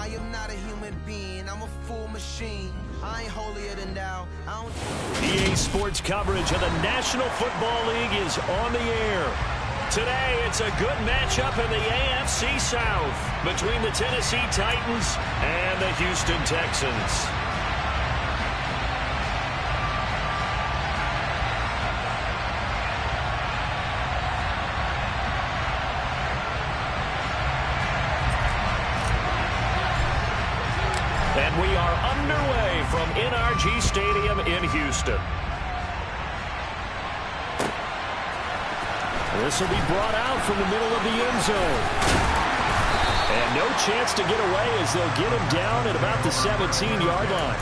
I am not a human being, I'm a full machine. I ain't holier than thou. EA Sports coverage of the National Football League is on the air. Today, it's a good matchup in the AFC South between the Tennessee Titans and the Houston Texans. And we are underway from NRG Stadium in Houston. This will be brought out from the middle of the end zone. And no chance to get away as they'll get him down at about the 17-yard line.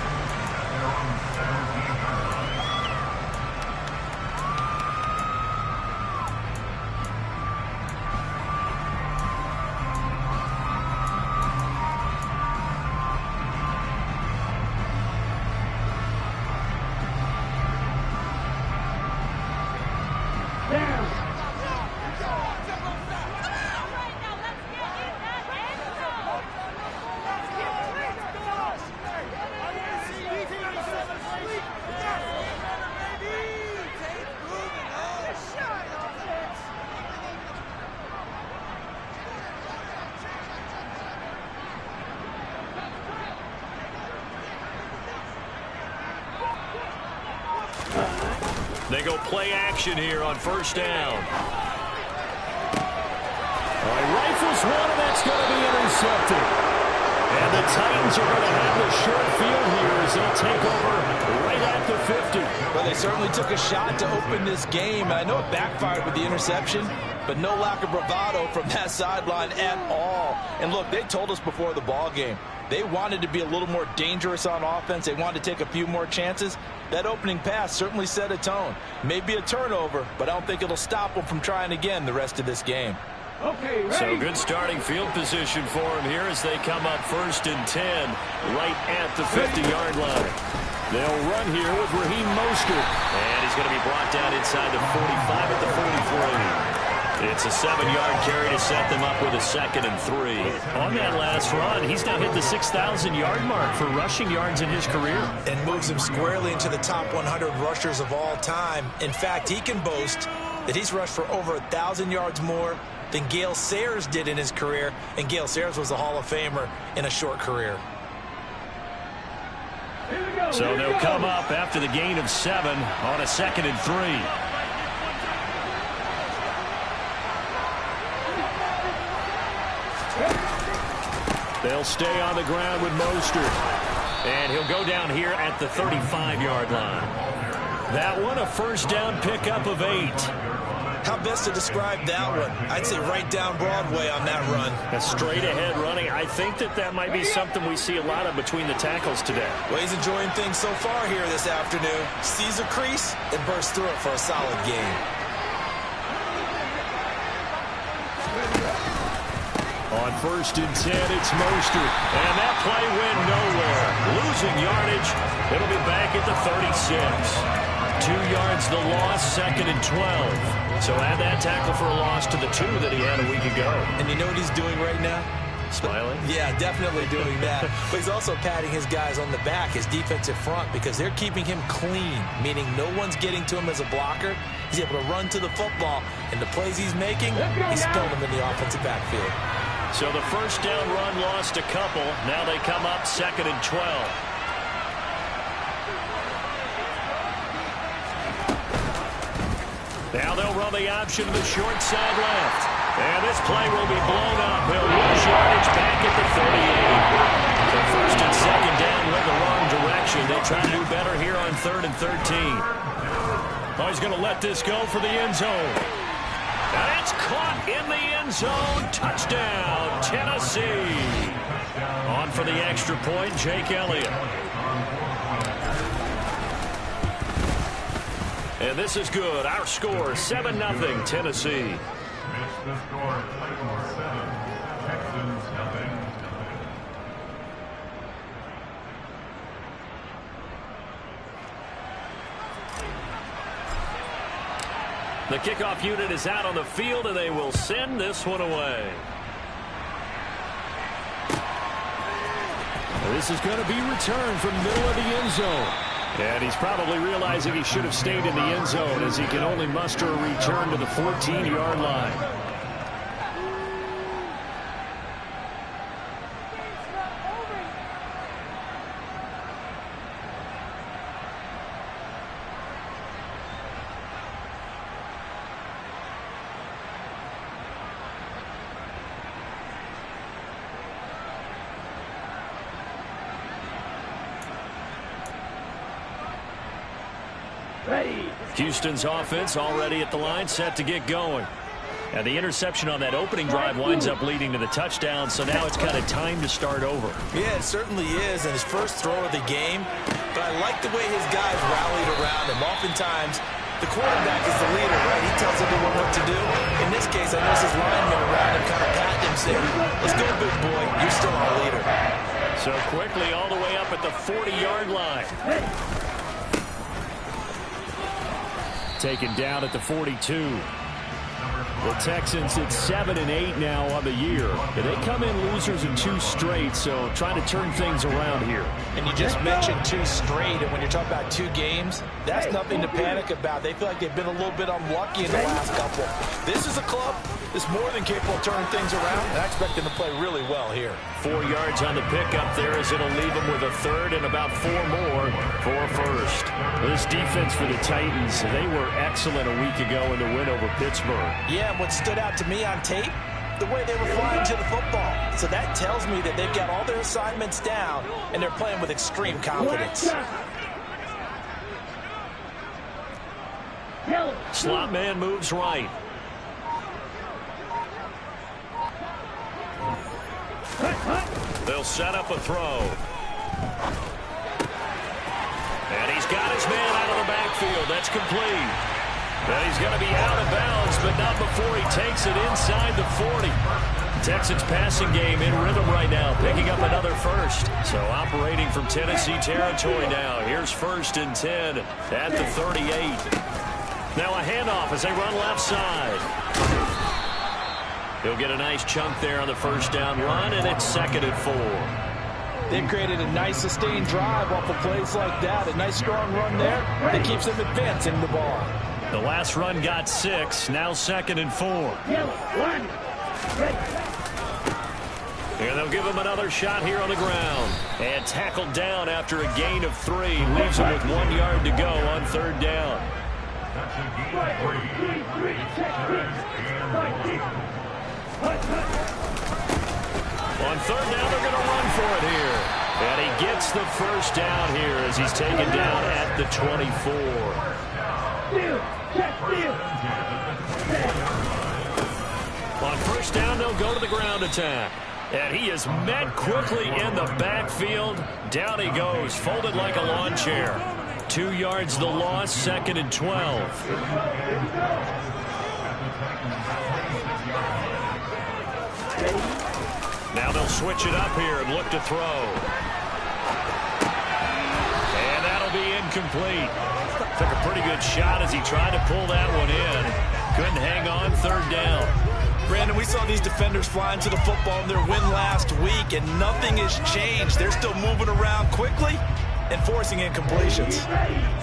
They go play action here on first down. Rifles one, and that's going to be intercepted. And the Titans are going to have the short field here as they'll take over right at the 50. Well, they certainly took a shot to open this game. I know it backfired with the interception, but no lack of bravado from that sideline at all. And look, they told us before the ball game, they wanted to be a little more dangerous on offense. They wanted to take a few more chances. That opening pass certainly set a tone. Maybe a turnover, but I don't think it'll stop them from trying again the rest of this game. Okay, so good starting field position for them here as they come up 1st and 10 right at the 50-yard line. They'll run here with Raheem Mostert. And he's going to be brought down inside the 45 at the 43. It's a 7-yard carry to set them up with a 2nd and 3. On that last run, he's now hit the 6,000-yard mark for rushing yards in his career. And moves him squarely into the top 100 rushers of all time. In fact, he can boast that he's rushed for over 1,000 yards more than Gale Sayers did in his career. And Gale Sayers was a Hall of Famer in a short career. So they'll come up after the gain of 7 on a 2nd and 3. They'll stay on the ground with Mostert. And he'll go down here at the 35-yard line. That one, a first down pickup of 8. How best to describe that one? I'd say right down Broadway on that run. A straight-ahead running. I think that might be something we see a lot of between the tackles today. Well, he's enjoying things so far here this afternoon. Sees a crease and bursts through it for a solid gain. On 1st and 10, it's Mostert. And that play went nowhere. Losing yardage. It'll be back at the 36. 2 yards the loss, 2nd and 12. So add that tackle for a loss to the 2 that he had a week ago. And you know what he's doing right now? Smiling? Yeah, definitely doing that. But he's also patting his guys on the back, his defensive front, because they're keeping him clean, meaning no one's getting to him as a blocker. He's able to run to the football, and the plays he's making, he's spilled them in the offensive backfield. So the first down run lost a couple. Now they come up 2nd and 12. Now they'll run the option to the short side left. And this play will be blown up. He'll lose yardage back at the 38. So 1st and 2nd down went the wrong direction. They'll try to do better here on 3rd and 13. Oh, he's going to let this go for the end zone. And it's caught in the end zone. Touchdown, Tennessee. On for the extra point, Jake Elliott. And this is good. Our score, 7-0, Tennessee. The kickoff unit is out on the field, and they will send this one away. This is going to be returned from middle of the end zone. And he's probably realizing he should have stayed in the end zone as he can only muster a return to the 14-yard line. Houston's offense already at the line, set to get going. And the interception on that opening drive winds up leading to the touchdown, so now it's kind of time to start over. Yeah, it certainly is, and his first throw of the game. But I like the way his guys rallied around him. Oftentimes, the quarterback is the leader, right? He tells everyone what to do. In this case, I noticed his linemen around him kind of patting him, saying, "Let's go, big boy. You're still our leader." So quickly all the way up at the 40-yard line. Taken down at the 42. The Texans at 7-8 now on the year. They come in losers in 2 straight, so trying to turn things around here. And you just mentioned 2 straight, and when you're talking about 2 games, that's nothing to panic about. They feel like they've been a little bit unlucky in the last couple. This is a club that's more than capable of turning things around, and I expect them to play really well here. 4 yards on the pickup there as it'll leave them with a third and about 4 more for a first. This defense for the Titans, they were excellent a week ago in the win over Pittsburgh. Yeah, and what stood out to me on tape, the way they were flying to the football. So that tells me that they've got all their assignments down, and they're playing with extreme confidence. Slot man moves right. They'll set up a throw. And he's got his man out of the backfield. That's complete. And he's going to be out of bounds, but not before he takes it inside the 40. Texans passing game in rhythm right now, picking up another first. So operating from Tennessee territory now. Here's 1st and 10 at the 38. Now a handoff as they run left side. He'll get a nice chunk there on the first down run, and it's 2nd and 4. They've created a nice sustained drive off of plays like that. A nice strong run there that keeps them advancing the ball. The last run got 6, now 2nd and 4. And they'll give him another shot here on the ground. And tackled down after a gain of 3. Leaves him with 1 yard to go on 3rd down. On 3rd down, they're going to run for it here. And he gets the first down here as he's taken down at the 24. On 1st down, they'll go to the ground attack. And he is met quickly in the backfield. Down he goes, folded like a lawn chair. 2 yards the loss, 2nd and 12. Now they'll switch it up here and look to throw. And that'll be incomplete. Took a pretty good shot as he tried to pull that one in. Couldn't hang on, 3rd down. Brandon, we saw these defenders flying to the football in their win last week, and nothing has changed. They're still moving around quickly and forcing incompletions.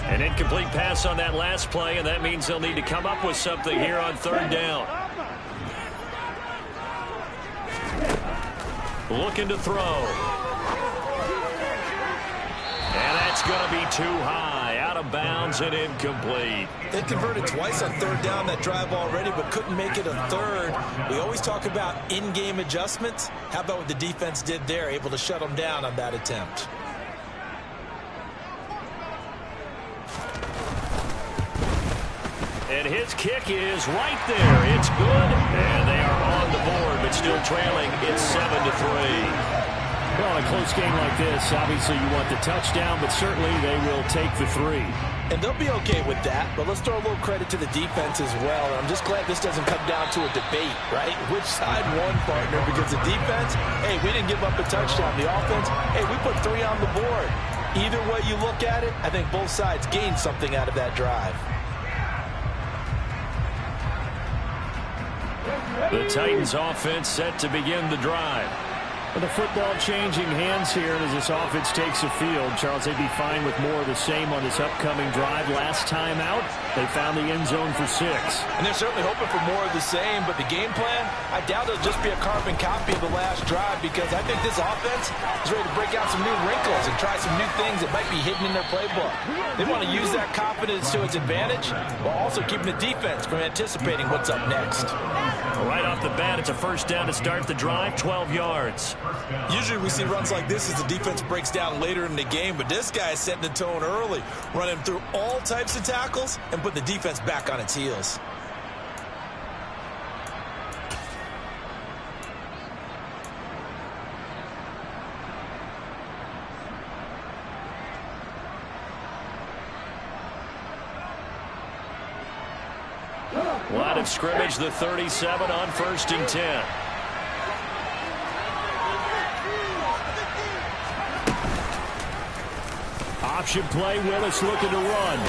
An incomplete pass on that last play, and that means they'll need to come up with something here on 3rd down. Looking to throw. And that's going to be too high. Out of bounds and incomplete. They converted twice on 3rd down that drive already, but couldn't make it a 3rd. We always talk about in-game adjustments. How about what the defense did there, able to shut them down on that attempt? And his kick is right there. It's good. And they are on the board, but still trailing. It's 7-3. Well, in a close game like this, obviously you want the touchdown, but certainly they will take the 3. And they'll be okay with that, but let's throw a little credit to the defense as well. And I'm just glad this doesn't come down to a debate, right? Which side won, partner? Because the defense, hey, we didn't give up a touchdown. The offense, hey, we put 3 on the board. Either way you look at it, I think both sides gained something out of that drive. The Titans offense set to begin the drive. Well, the football changing hands here as this offense takes the field. Charles, they'd be fine with more of the same on this upcoming drive. Last time out, they found the end zone for 6. And they're certainly hoping for more of the same, but the game plan, I doubt it'll just be a carbon copy of the last drive, because I think this offense is ready to break out some new wrinkles and try some new things that might be hidden in their playbook. They want to use that confidence to its advantage while also keeping the defense from anticipating what's up next. Right off the bat, it's a first down to start the drive, 12 yards. Usually we see runs like this as the defense breaks down later in the game, but this guy is setting the tone early, running through all types of tackles and putting the defense back on its heels. Line of scrimmage, the 37 on 1st and 10. Option play, Willis looking to run.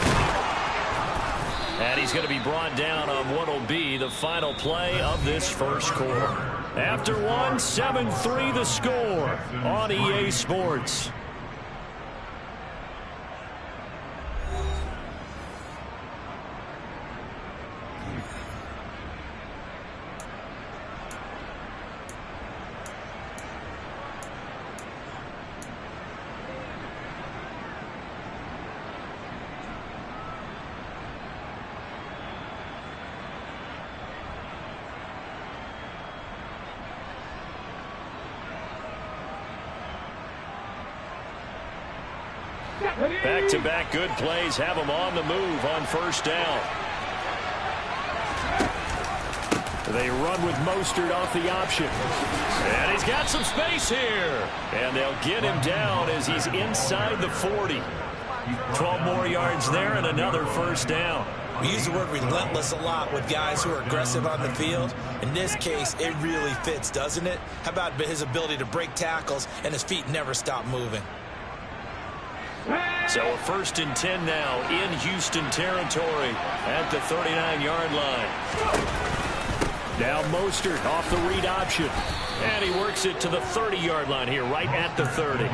And he's going to be brought down on what will be the final play of this first quarter. After one, 7-3 the score on EA Sports. Back-to-back good plays have him on the move on first down. They run with Mostert off the option. And he's got some space here. And they'll get him down as he's inside the 40. 12 more yards there and another first down. We use the word relentless a lot with guys who are aggressive on the field. In this case, it really fits, doesn't it? How about his ability to break tackles and his feet never stop moving? So a 1st and 10 now in Houston territory at the 39-yard line. Now Mostert off the read option. And he works it to the 30-yard line here, right at the 30.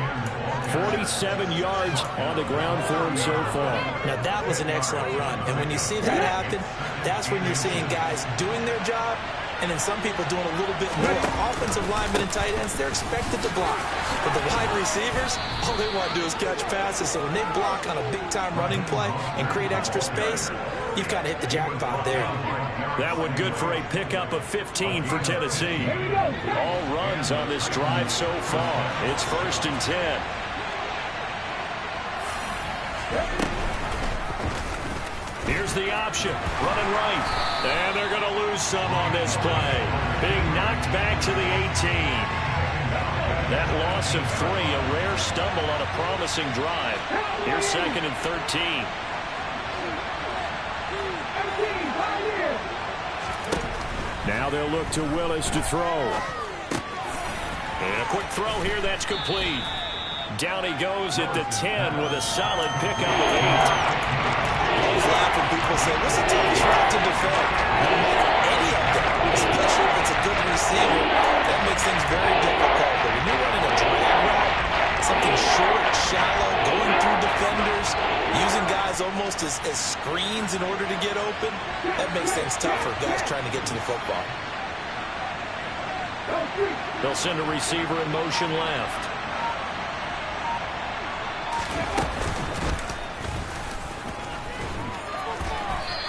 47 yards on the ground for him so far. Now that was an excellent run. And when you see that happen, that's when you're seeing guys doing their job and then some people doing a little bit more. Offensive linemen and tight ends, they're expected to block. But the wide receivers, all they want to do is catch passes. So when they block on a big-time running play and create extra space, you've got to hit the jackpot there. That one good for a pickup of 15 for Tennessee. All runs on this drive so far. It's 1st and 10. Here's the option, running right. And they're going to lose some on this play. Being knocked back to the 18. That loss of 3, a rare stumble on a promising drive. Here's 2nd and 13. Now they'll look to Willis to throw. And a quick throw here that's complete. Down he goes at the 10 with a solid pickup of 8. I always laugh when people say, what's the toughest route to defend? No matter any of them, especially if it's a good receiver, that makes things very difficult. But when you're running a drag route, something short, shallow, going through defenders, using guys almost as screens in order to get open, that makes things tougher, guys trying to get to the football. They'll send a receiver in motion left.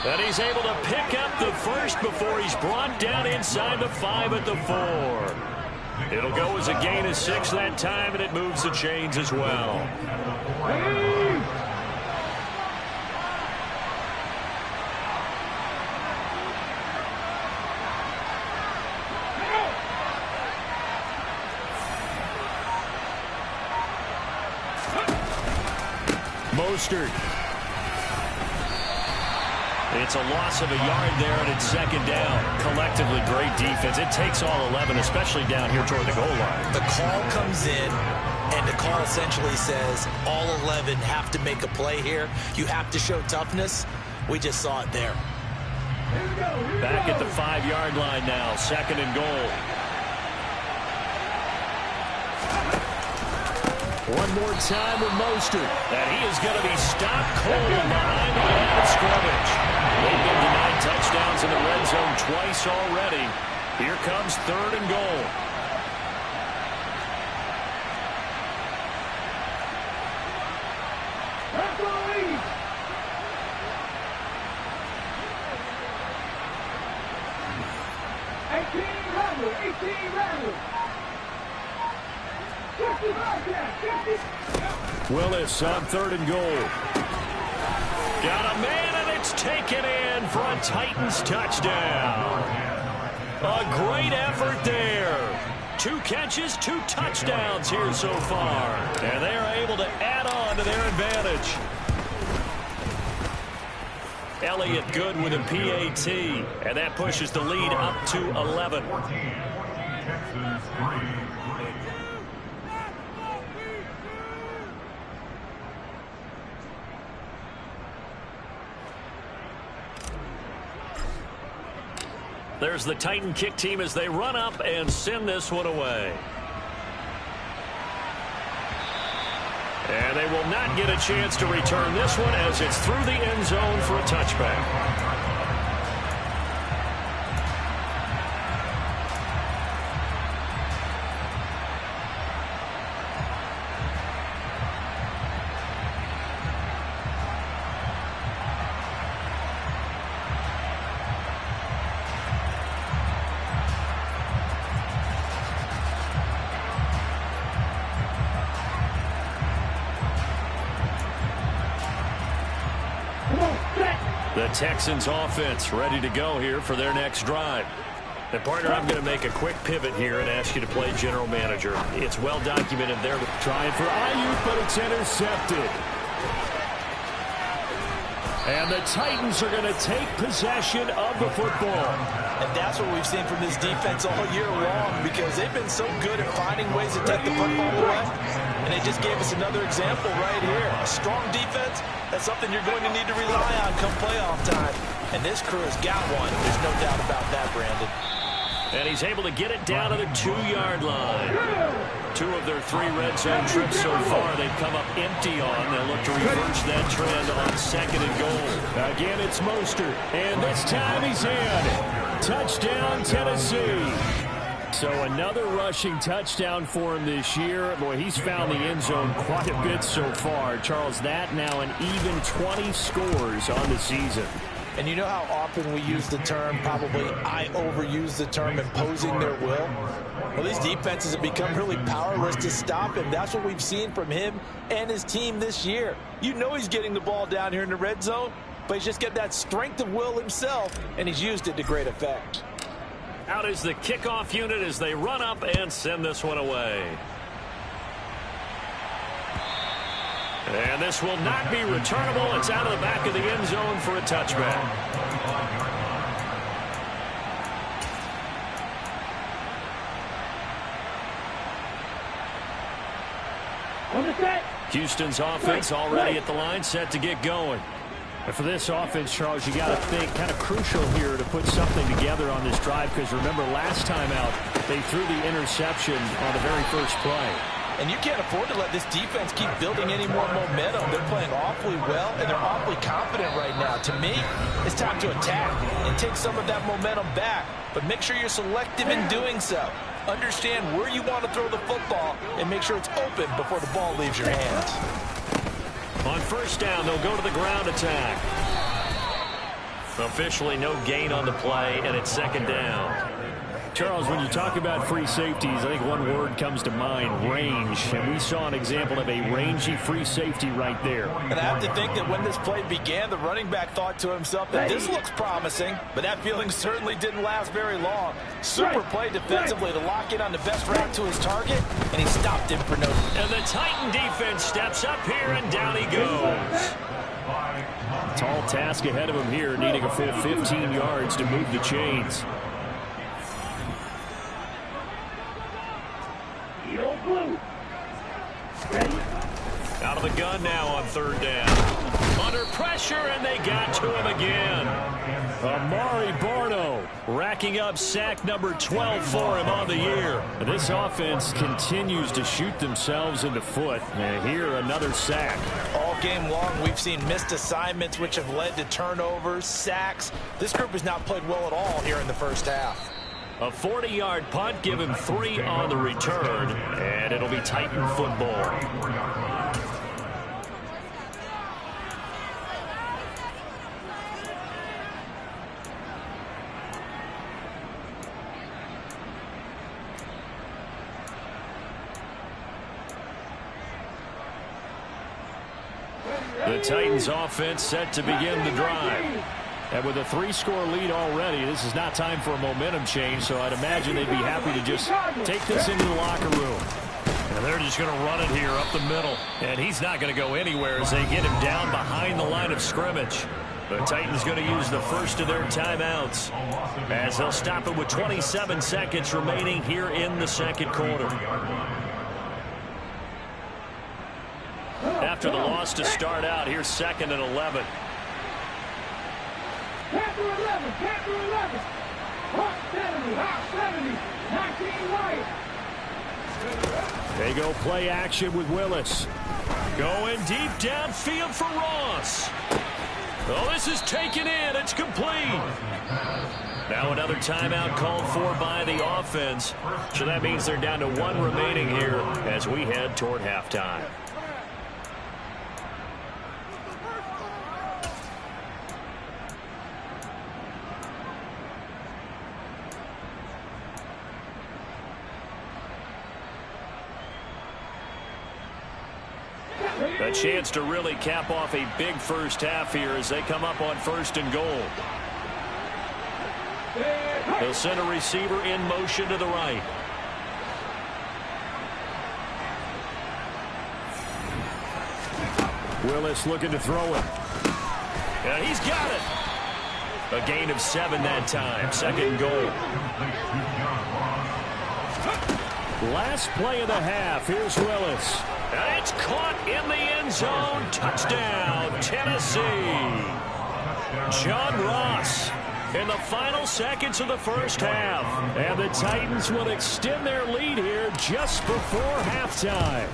And he's able to pick up the first before he's brought down inside the 5 at the 4. It'll go as a gain of 6 that time, and it moves the chains as well. Mostert. It's a loss of a yard there, and it's 2nd down. Collectively, great defense. It takes all 11, especially down here toward the goal line. The call comes in, and the call essentially says all 11 have to make a play here. You have to show toughness. We just saw it there. Back at the 5-yard line now, 2nd and goal. One more time with Mostert. And he is going to be stopped cold behind the line of scrimmage. They've been denied touchdowns in the red zone twice already. Here comes 3rd and goal. Willis on 3rd and goal. Got a man, and it's taken in for a Titans touchdown. A great effort there. 2 catches, 2 touchdowns here so far. And they are able to add on to their advantage. Elliott good with a PAT. And that pushes the lead up to 11. There's the Titan kick team as they run up and send this one away. And they will not get a chance to return this one as it's through the end zone for a touchback. The Texans offense ready to go here for their next drive. And partner, I'm going to make a quick pivot here and ask you to play general manager. It's well documented there. Trying for Ayuk, but it's intercepted. And the Titans are going to take possession of the football. And that's what we've seen from this defense all year long, because they've been so good at finding ways to take the football away. And they just gave us another example right here. A strong defense, that's something you're going to need to rely on come playoff time. And this crew has got one. There's no doubt about that, Brandon. And he's able to get it down to the 2-yard line. 2 of their 3 red zone trips so far they've come up empty on. They'll look to reverse that trend on 2nd and goal. Again, it's Mostert. And this time he's in. Touchdown, Tennessee. So another rushing touchdown for him this year. Boy, he's found the end zone quite a bit so far. Charles, that now an even 20 scores on the season. And you know how often we use the term, probably I overuse the term, imposing their will? Well, these defenses have become really powerless to stop him. That's what we've seen from him and his team this year. You know he's getting the ball down here in the red zone, but he's just got that strength of will himself, and he's used it to great effect. Out is the kickoff unit as they run up and send this one away. And this will not be returnable. It's out of the back of the end zone for a touchback. Houston's offense already at the line, set to get going. And for this offense, Charles, you got to think kind of crucial here to put something together on this drive, because remember last time out they threw the interception on the very first play. And you can't afford to let this defense keep building any more momentum. They're playing awfully well, and they're awfully confident right now. To me, it's time to attack and take some of that momentum back. But make sure you're selective in doing so. Understand where you want to throw the football and make sure it's open before the ball leaves your hands. On 1st down, they'll go to the ground attack. Officially no gain on the play, and it's 2nd down. Charles, when you talk about free safeties, I think one word comes to mind, range. And we saw an example of a rangy free safety right there. And I have to think that when this play began, the running back thought to himself that this looks promising, but that feeling certainly didn't last very long. Super play defensively to lock in on the best route to his target, and he stopped him for no. And the Titan defense steps up here, and down he goes. Tall task ahead of him here, needing a full 15 yards to move the chains. Out of the gun now on third down. Under pressure, and they got to him again. Amari Barno racking up sack number 12 for him on the year. This offense continues to shoot themselves in the foot. And here, another sack. All game long, we've seen missed assignments, which have led to turnovers, sacks. This group has not played well at all here in the first half. A 40-yard punt, give him 3 on the return, and it'll be Titan football. The Titans offense set to begin the drive. And with a 3-score lead already, this is not time for a momentum change, so I'd imagine they'd be happy to just take this into the locker room. And they're just going to run it here up the middle. And he's not going to go anywhere as they get him down behind the line of scrimmage. The Titans going to use the first of their timeouts as they'll stop it with 27 seconds remaining here in the second quarter. After the loss to start out, here's 2nd and 11. Panther 11, Panther 11. Hawk 70, Hawk 70, 19 right. They go play action with Willis. Going deep downfield for Ross. Oh, this is taken in. It's complete. Now another timeout called for by the offense. So that means they're down to 1 remaining here as we head toward halftime. A chance to really cap off a big first half here as they come up on 1st and goal. They'll send a receiver in motion to the right. Willis looking to throw it. And he's got it. A gain of 7 that time. 2nd and goal. Last play of the half. Here's Willis. And it's caught in the end zone. Touchdown, Tennessee. John Ross in the final seconds of the first half. And the Titans will extend their lead here just before halftime.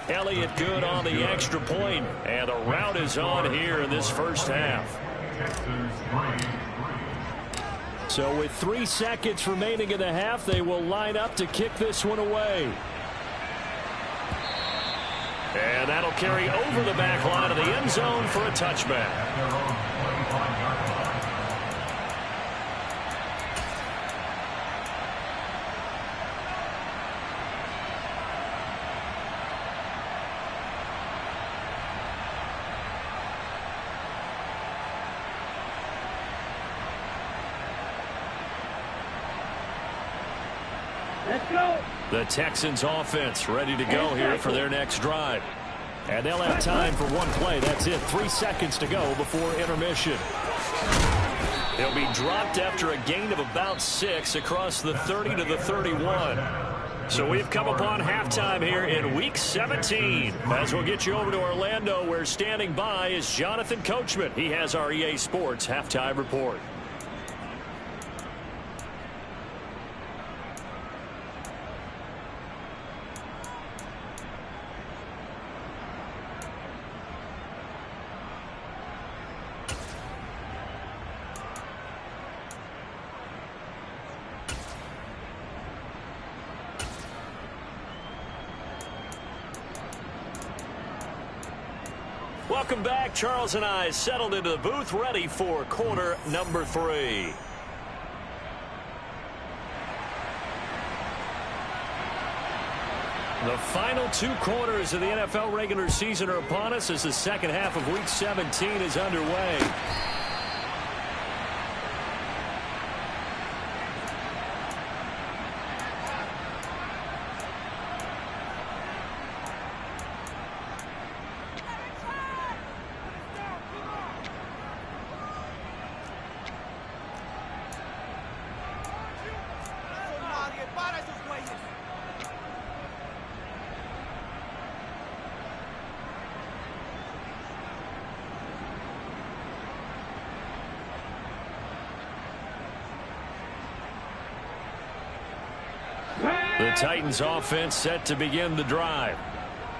Elliott good on the extra point, and the route is on here in this first half. So with 3 seconds remaining in the half, they will line up to kick this one away. And that'll carry over the back line of the end zone for a touchback. Let's go. The Texans offense ready to go here for their next drive. And they'll have time for 1 play. That's it. 3 seconds to go before intermission. They'll be dropped after a gain of about 6 across the 30 to the 31. So we've come upon halftime here in Week 17. As we'll get you over to Orlando, where standing by is Jonathan Coachman. He has our EA Sports halftime report. Welcome back. Charles and I settled into the booth, ready for quarter number 3. The final 2 quarters of the NFL regular season are upon us as the second half of Week 17 is underway. The Titans offense set to begin the drive.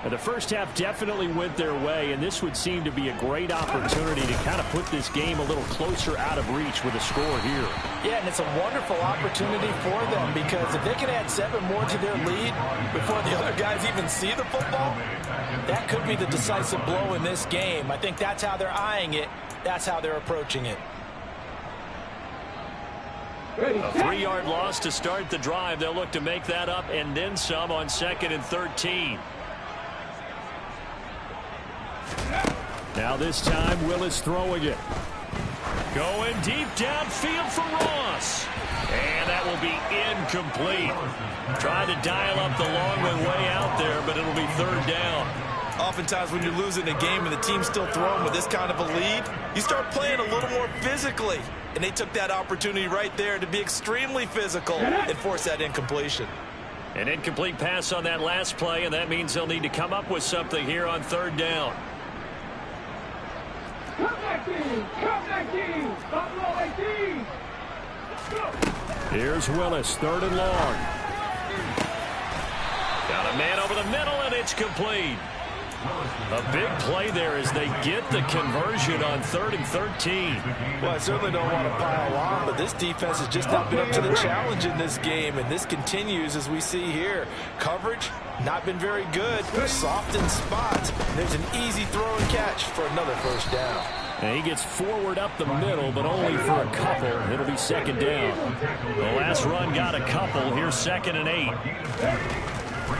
And the first half definitely went their way, and this would seem to be a great opportunity to kind of put this game a little closer out of reach with a score here. Yeah, and it's a wonderful opportunity for them, because if they can add 7 more to their lead before the other guys even see the football, that could be the decisive blow in this game. I think that's how they're eyeing it. That's how they're approaching it. A 3-yard loss to start the drive. They'll look to make that up and then some on 2nd and 13. Now this time, Willis throwing it. Going deep downfield for Ross. And that will be incomplete. Trying to dial up the long way out there, but it'll be 3rd down. Oftentimes when you're losing a game and the team's still throwing with this kind of a lead, you start playing a little more physically. And they took that opportunity right there to be extremely physical and force that incompletion. An incomplete pass on that last play, and that means they'll need to come up with something here on 3rd down. Here's Willis, 3rd and long. Got a man over the middle, and it's complete. A big play there as they get the conversion on 3rd and 13. Well, I certainly don't want to pile on, but this defense has just not been up to the challenge in this game, and this continues as we see here. Coverage, not been very good. Soft in spots. There's an easy throw and catch for another 1st down. And he gets forward up the middle, but only for a couple. It'll be 2nd down. The last run got a couple. Here's 2nd and 8.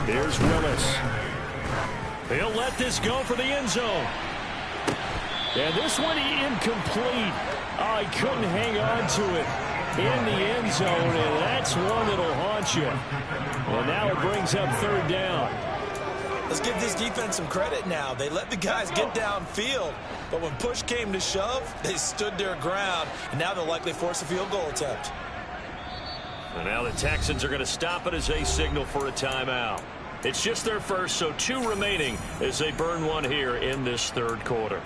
Here's Willis. He'll let this go for the end zone. And this one incomplete. Oh, he couldn't hang on to it in the end zone, and that's one that'll haunt you. Well, now it brings up 3rd down. Let's give this defense some credit now. They let the guys get downfield, but when push came to shove, they stood their ground, and now they'll likely force a field goal attempt. And now the Texans are going to stop it as they signal for a timeout. It's just their first, so 2 remaining as they burn one here in this 3rd quarter.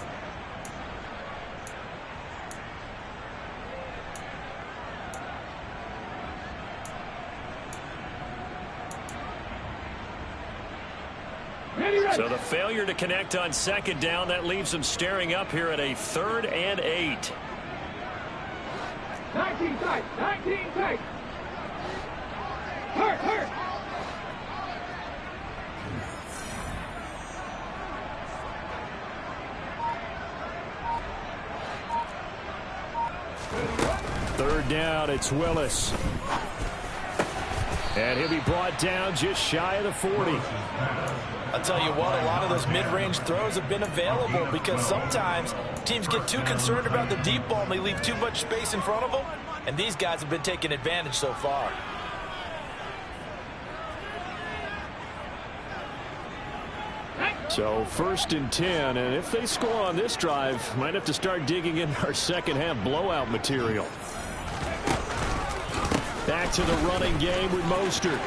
So the failure to connect on 2nd down, that leaves them staring up here at a 3rd and 8. 19 tight, 19 tight. Hurt. Third down, it's Willis. And he'll be brought down just shy of the 40. I'll tell you what, a lot of those mid-range throws have been available because sometimes teams get too concerned about the deep ball and they leave too much space in front of them, and these guys have been taking advantage so far. So 1st and 10, and if they score on this drive, might have to start digging in our second half blowout material. Back to the running game with Mostert.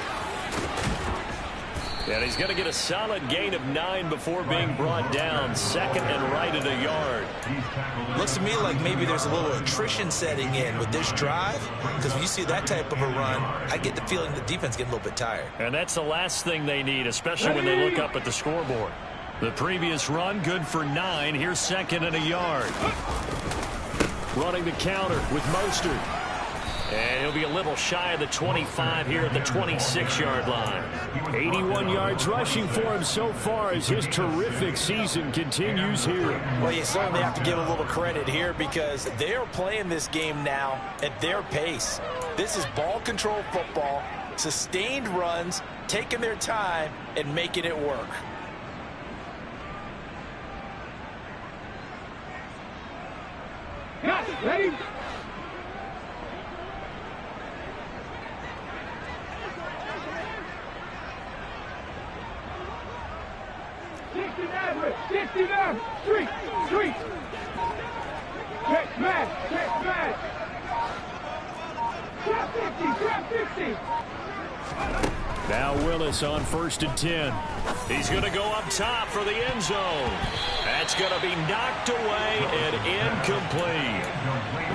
And he's going to get a solid gain of 9 before being brought down. 2nd and right at a yard. Looks to me like maybe there's a little attrition setting in with this drive, because when you see that type of a run, I get the feeling the defense getting a little bit tired. And that's the last thing they need, especially when they look up at the scoreboard. The previous run, good for 9. Here's 2nd and a yard. Running the counter with Mostert. And he'll be a little shy of the 25 here at the 26-yard line. 81 yards rushing for him so far as his terrific season continues here. Well, you certainly have to give a little credit here because they're playing this game now at their pace. This is ball control football, sustained runs, taking their time, and making it work. Got it, ready? Street. Check man. Trap 50. Now Willis on 1st and 10. He's going to go up top for the end zone. That's going to be knocked away and incomplete.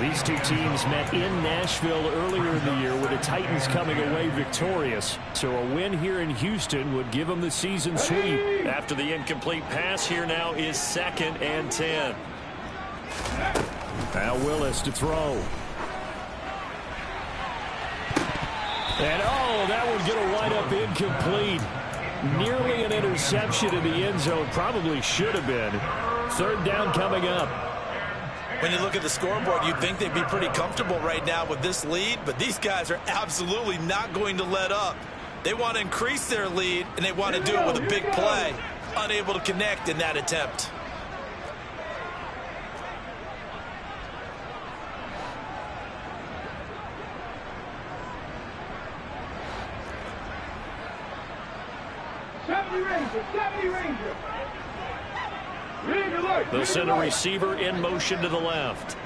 These two teams met in Nashville earlier in the year with the Titans coming away victorious. So a win here in Houston would give them the season sweep. After the incomplete pass, here now is 2nd and 10. Now Willis to throw. And that one's going to wind up incomplete. Nearly an interception in the end zone. Probably should have been. 3rd down coming up. When you look at the scoreboard, you'd think they'd be pretty comfortable right now with this lead, but these guys are absolutely not going to let up. They want to increase their lead, and they want to do it with a big play. Unable to connect in that attempt. They'll send a receiver in motion to the left.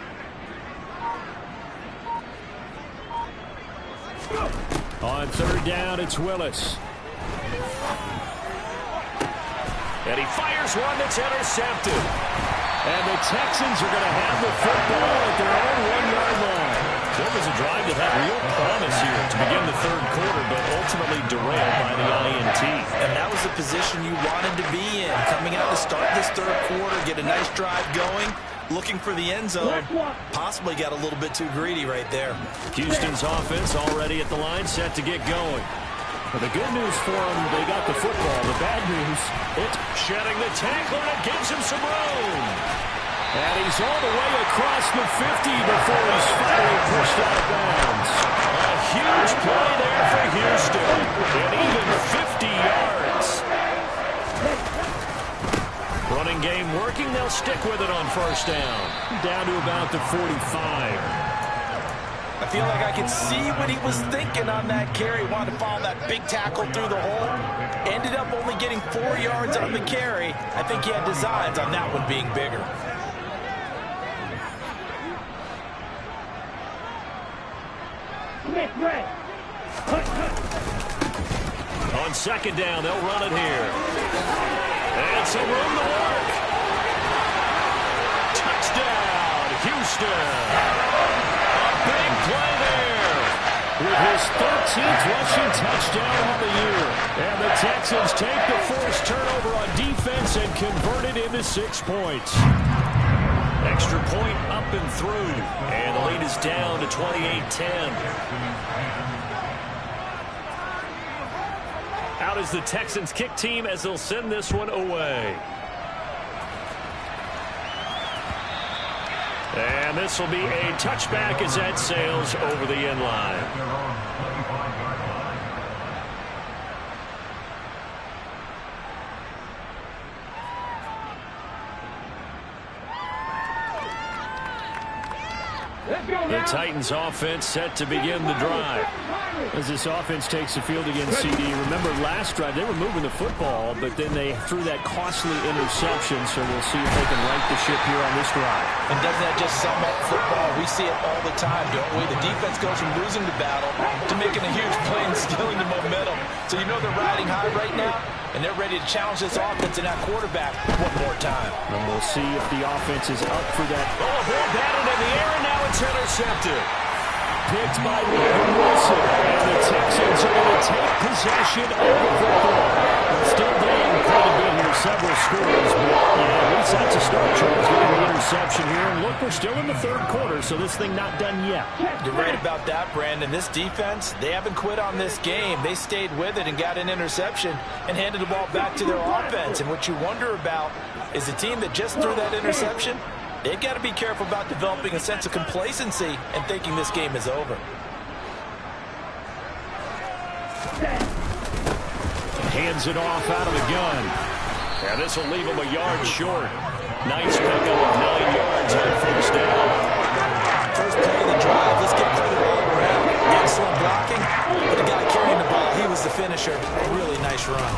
On 3rd down, it's Willis. And he fires one that's intercepted. And the Texans are going to have the football at their own 1-yard line. There was a drive that had real promise here to begin the 3rd quarter, but ultimately derailed by the INT. And that was the position you wanted to be in. Coming out to start this 3rd quarter, get a nice drive going, looking for the end zone. Possibly got a little bit too greedy right there. Houston's offense already at the line, set to get going. Well, the good news for them, they got the football. The bad news, it's shedding the tackle, and it gives him some room. And he's all the way across the 50 before he's finally pushed out of bounds. A huge play there for Houston. And even 50 yards. Running game working. They'll stick with it on 1st down. Down to about the 45. I feel like I could see what he was thinking on that carry. Wanted to follow that big tackle through the hole. Ended up only getting 4 yards on the carry. I think he had designs on that one being bigger. On 2nd down, they'll run it here. And some room to work. Touchdown, Houston. A big play there. With his 13th rushing touchdown on the year. And the Texans take the forced turnover on defense and convert it into 6 points. Extra point up and through. And the lead is down to 28-10. Out is the Texans kick team as they'll send this one away. And this will be a touchback as that sails over the end line. The Titans offense set to begin the drive. As this offense takes the field against CD, remember last drive they were moving the football, but then they threw that costly interception, so we'll see if they can right the ship here on this drive. And doesn't that just sum up football? We see it all the time, don't we? The defense goes from losing the battle to making a huge play and stealing the momentum. So you know they're riding high right now, and they're ready to challenge this offense and that quarterback one more time. And we'll see if the offense is up for that. Oh, a ball batted in the air, and now it's intercepted. Picked by Wilson. And the Texans are going to take possession of the football. They're still down quite a bit here, several scores, but yeah, at least that's a start, Charles, getting the interception here. And look, we're still in the 3rd quarter, so this thing not done yet. You're right about that, Brandon. This defense, they haven't quit on this game. They stayed with it and got an interception and handed the ball back to their offense. And what you wonder about is the team that just threw that interception, they've got to be careful about developing a sense of complacency and thinking this game is over. Hands it off out of the gun. And this will leave him a yard short. Nice pickup of 9 yards on 1st down. First play of the drive. Let's get further all around. Excellent blocking. But the guy carrying the ball, he was the finisher. A really nice run.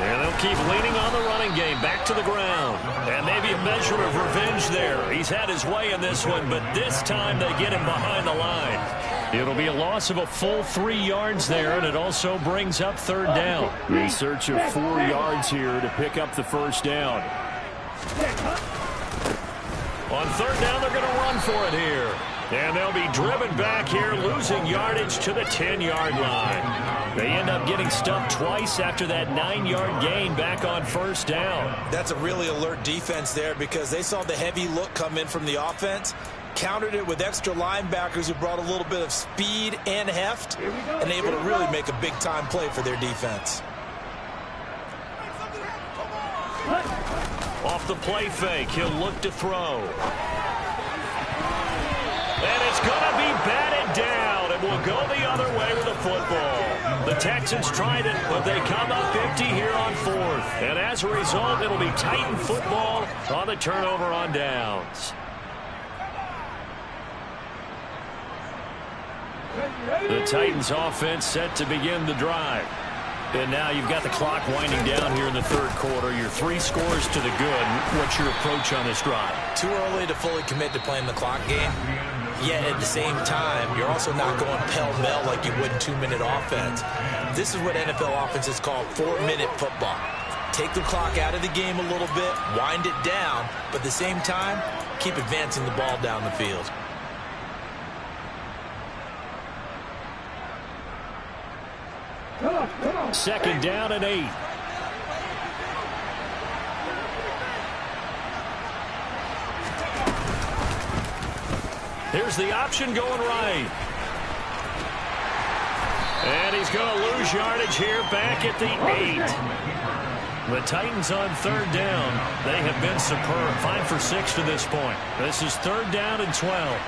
And they'll keep leaning on the running game, back to the ground. And maybe a measure of revenge there. He's had his way in this one, but this time they get him behind the line. It'll be a loss of a full 3 yards there, and it also brings up third down. In search of 4 yards here to pick up the first down. On third down, they're going to run for it here. And they'll be driven back here, losing yardage to the 10-yard line. They end up getting stumped twice after that 9-yard gain back on first down. That's a really alert defense there because they saw the heavy look come in from the offense, countered it with extra linebackers who brought a little bit of speed and heft, and able to really make a big-time play for their defense. Off the play fake, he'll look to throw. And it's going to be batted down. It will go the other way with the football. The Texans tried it, but they come up empty here on fourth. And as a result, it'll be Titan football on the turnover on downs. The Titans offense set to begin the drive. And now you've got the clock winding down here in the third quarter. You're 3 scores to the good. What's your approach on this drive? Too early to fully commit to playing the clock game. Yet at the same time, you're also not going pell-mell like you would in 2-minute offense. This is what NFL offenses call 4-minute football. Take the clock out of the game a little bit, wind it down, but at the same time, keep advancing the ball down the field. Second down and 8. Here's the option going right. And he's going to lose yardage here back at the 8. The Titans on third down. They have been superb. 5 for 6 to this point. This is third down and 12.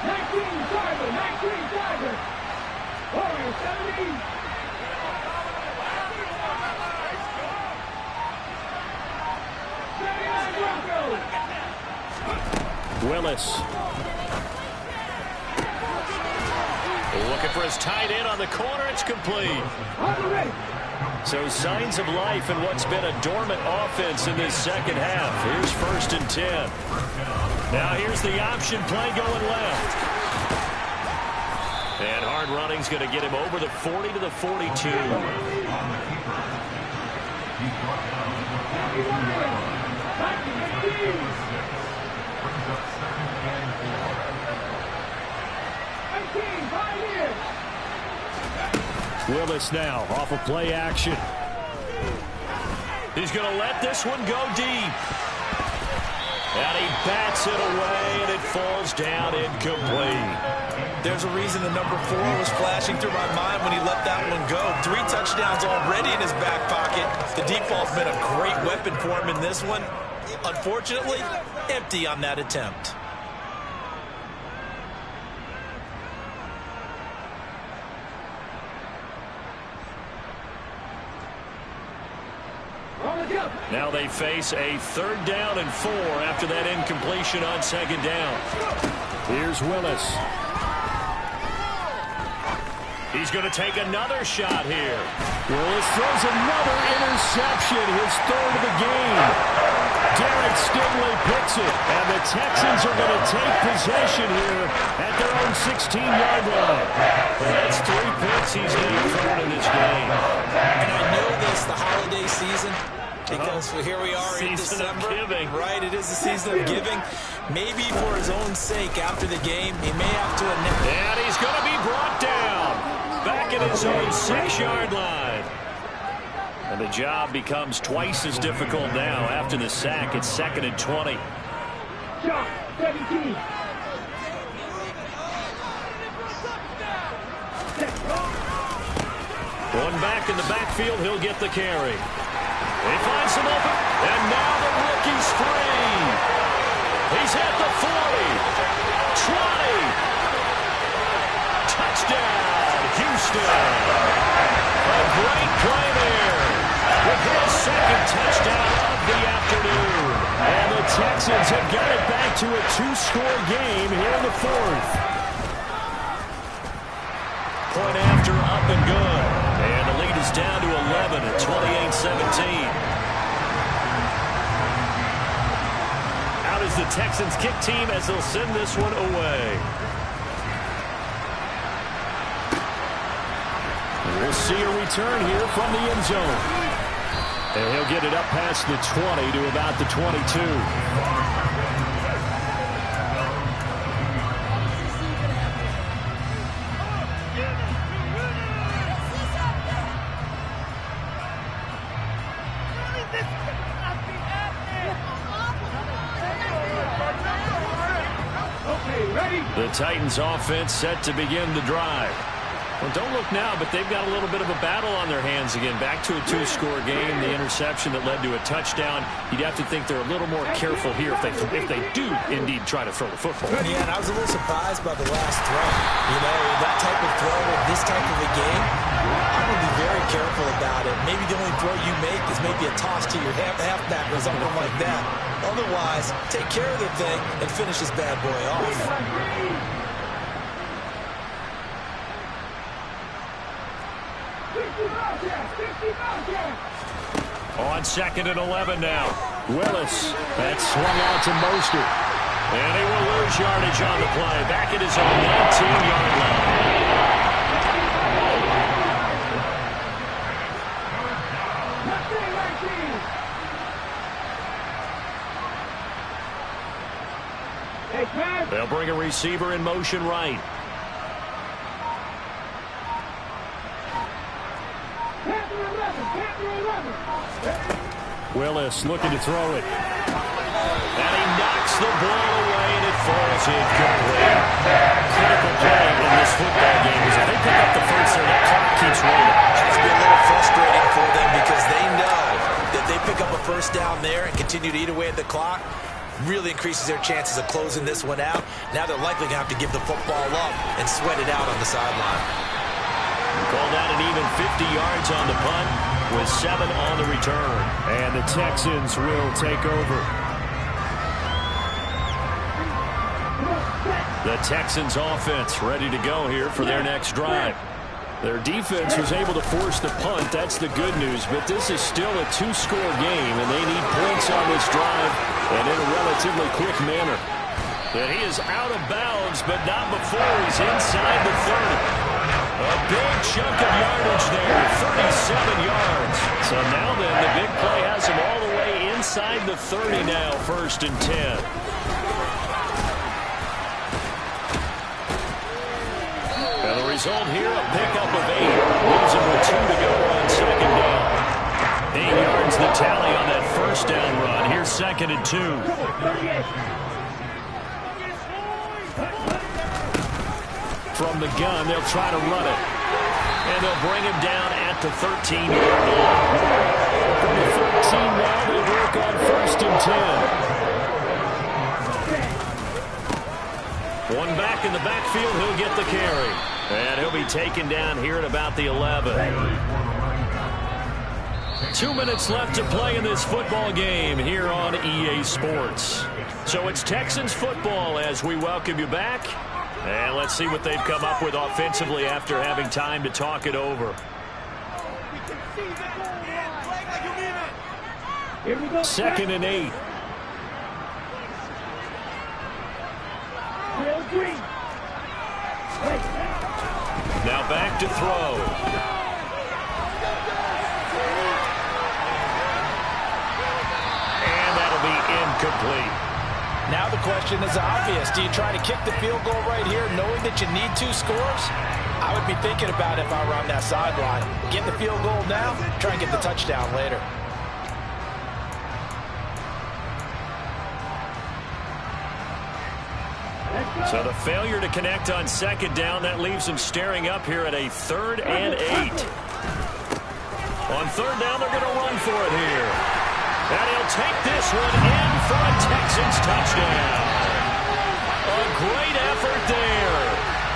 19 driver. Warriors 17. Willis. Looking for his tight end on the corner. It's complete. So signs of life in what's been a dormant offense in this second half. Here's first and 10. Now here's the option play going left. And hard running's going to get him over the 40 to the 42. Willis now off of play action. He's going to let this one go deep. And he bats it away, and it falls down incomplete. There's a reason the number 4 was flashing through my mind when he let that one go. 3 touchdowns already in his back pocket. The deep ball's been a great weapon for him in this one. Unfortunately, empty on that attempt. Now they face a third down and 4 after that incompletion on second down. Here's Willis. He's going to take another shot here. Willis throws another interception, his third of the game. Derek Stingley picks it, and the Texans are going to take possession here at their own 16-yard line. That's 3 picks he's getting thrown in this game. And I know this, the holiday season, because here we are in December. Giving. Right, it is the season of giving. Maybe for his own sake after the game, he may have to announce. And he's going to be brought down back at his own 6-yard line. And the job becomes twice as difficult now after the sack. It's second and 20. Shot 17. One back in the backfield, he'll get the carry. He finds some open, and now the rookie's free. He's at the 40, 20. Touchdown, Houston. A great play there with his second touchdown of the afternoon. And the Texans have got it back to a 2-score game here in the fourth. Point after, up and good. And the lead is down to 11 at 28-17. How does the Texans Texans kick team as they'll send this one away. We'll see a return here from the end zone. And he'll get it up past the 20 to about the 22. The Titans offense set to begin the drive. Well, don't look now, but they've got a little bit of a battle on their hands again. Back to a two-score game. The interception that led to a touchdown. You'd have to think they're a little more careful here if they do indeed try to throw the football. Yeah, and I was a little surprised by the last throw. You know, that type of throw in this type of a game, I'm going to be very careful about it. Maybe the only throw you make is maybe a toss to your halfback or something like that. Otherwise, take care of the thing and finish this bad boy off. On 2nd and 11 now. Willis. That's swung out to Mostert. And he will lose yardage on the play. Back at his own 19-yard line. They'll bring a receiver in motion right. Willis looking to throw it. And he knocks the ball away, and it falls incomplete. Critical play in this football game is if they pick up the first there, that clock keeps rolling. It's been a little frustrating for them because they know that they pick up a first down there and continue to eat away at the clock. Really increases their chances of closing this one out. Now they're likely going to have to give the football up and sweat it out on the sideline. Called out an even 50 yards on the punt with 7 on the return. And the Texans will take over. The Texans offense ready to go here for their next drive. Their defense was able to force the punt. That's the good news. But this is still a two-score game, and they need points on this drive and in a relatively quick manner. And he is out of bounds, but not before he's inside the 30. A big chunk of yardage there, 37 yards. So now then, the big play has him all the way inside the 30 now, 1st and 10. And the result here, a pickup of 8. Leaves him with 2 to go on 2nd down. 8 yards the tally on that first down run. Here's 2nd and 2. From the gun, they'll try to run it. And they'll bring him down at the 13-yard line. From the 13 now, they work on 1st and 10. One back in the backfield, he'll get the carry. And he'll be taken down here at about the 11. 2 minutes left to play in this football game here on EA Sports. So it's Texans football as we welcome you back. And let's see what they've come up with offensively after having time to talk it over. 2nd and 8. Now back to throw. And that'll be incomplete. Now the question is obvious. Do you try to kick the field goal right here knowing that you need 2 scores? I would be thinking about it if I were on that sideline. Get the field goal now, try and get the touchdown later. So the failure to connect on 2nd down, that leaves them staring up here at a 3rd and 8. On 3rd down, they're going to run for it here. And he'll take this one in for a Texans touchdown. A great effort there.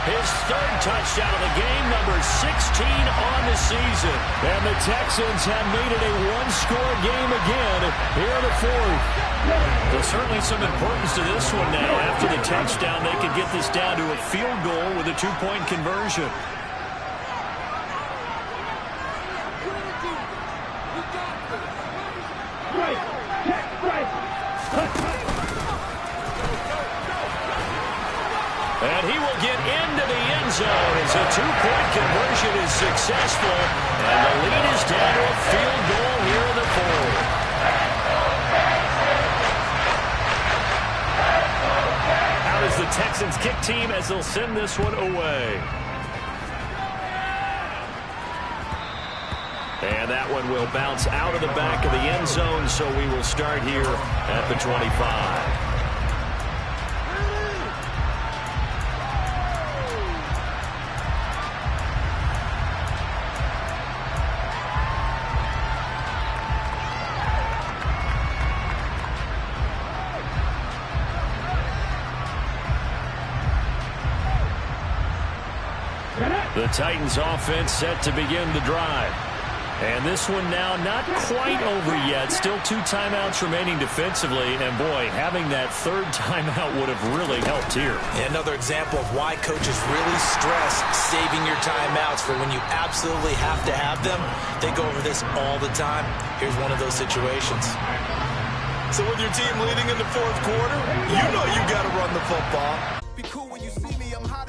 His 3rd touchdown of the game, number 16 on the season. And the Texans have made it a one-score game again here in the 4th. There's certainly some importance to this one now. After the touchdown, they could get this down to a field goal with a 2-point conversion. And he will get into the end zone as a two-point conversion is successful. And the lead is down to a field goal here in the fourth. Out is the Texans kick team as they'll send this one away. And that one will bounce out of the back of the end zone, so we will start here at the 25. The Titans offense set to begin the drive. And this one now not quite over yet. Still 2 timeouts remaining defensively. And, boy, having that third timeout would have really helped here. Another example of why coaches really stress saving your timeouts for when you absolutely have to have them. They go over this all the time. Here's one of those situations. So with your team leading in the fourth quarter, you know you got to run the football.